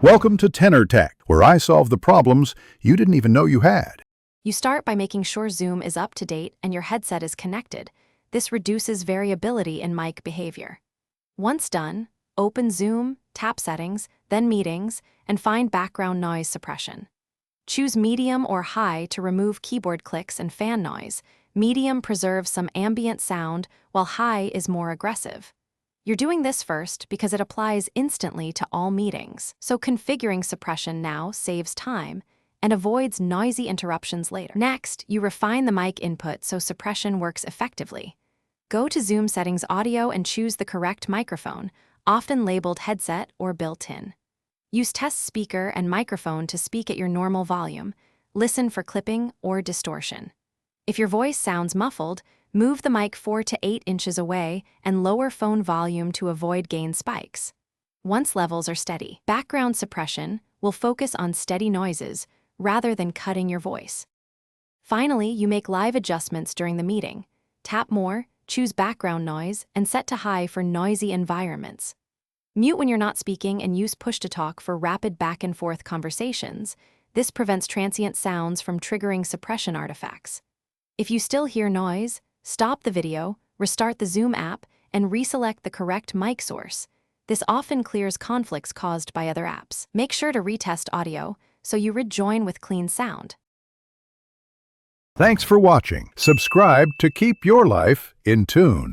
Welcome to Tenor Tech, where I solve the problems you didn't even know you had. You start by making sure Zoom is up to date and your headset is connected. This reduces variability in mic behavior. Once done, open Zoom, tap Settings, then Meetings, and find background noise suppression. Choose medium or high to remove keyboard clicks and fan noise. Medium preserves some ambient sound, while high is more aggressive. You're doing this first because it applies instantly to all meetings, so configuring suppression now saves time and avoids noisy interruptions later. Next, you refine the mic input so suppression works effectively. Go to Zoom Settings Audio and choose the correct microphone, often labeled headset or built-in. Use test speaker and microphone to speak at your normal volume. Listen for clipping or distortion. If your voice sounds muffled, move the mic 4 to 8 inches away and lower phone volume to avoid gain spikes. Once levels are steady, background suppression will focus on steady noises rather than cutting your voice. Finally, you make live adjustments during the meeting. Tap More, choose background noise, and set to high for noisy environments. Mute when you're not speaking and use push-to-talk for rapid back-and-forth conversations. This prevents transient sounds from triggering suppression artifacts. If you still hear noise, stop the video, restart the Zoom app, and reselect the correct mic source. This often clears conflicts caused by other apps. Make sure to retest audio so you rejoin with clean sound. Thanks for watching. Subscribe to keep your life in tune.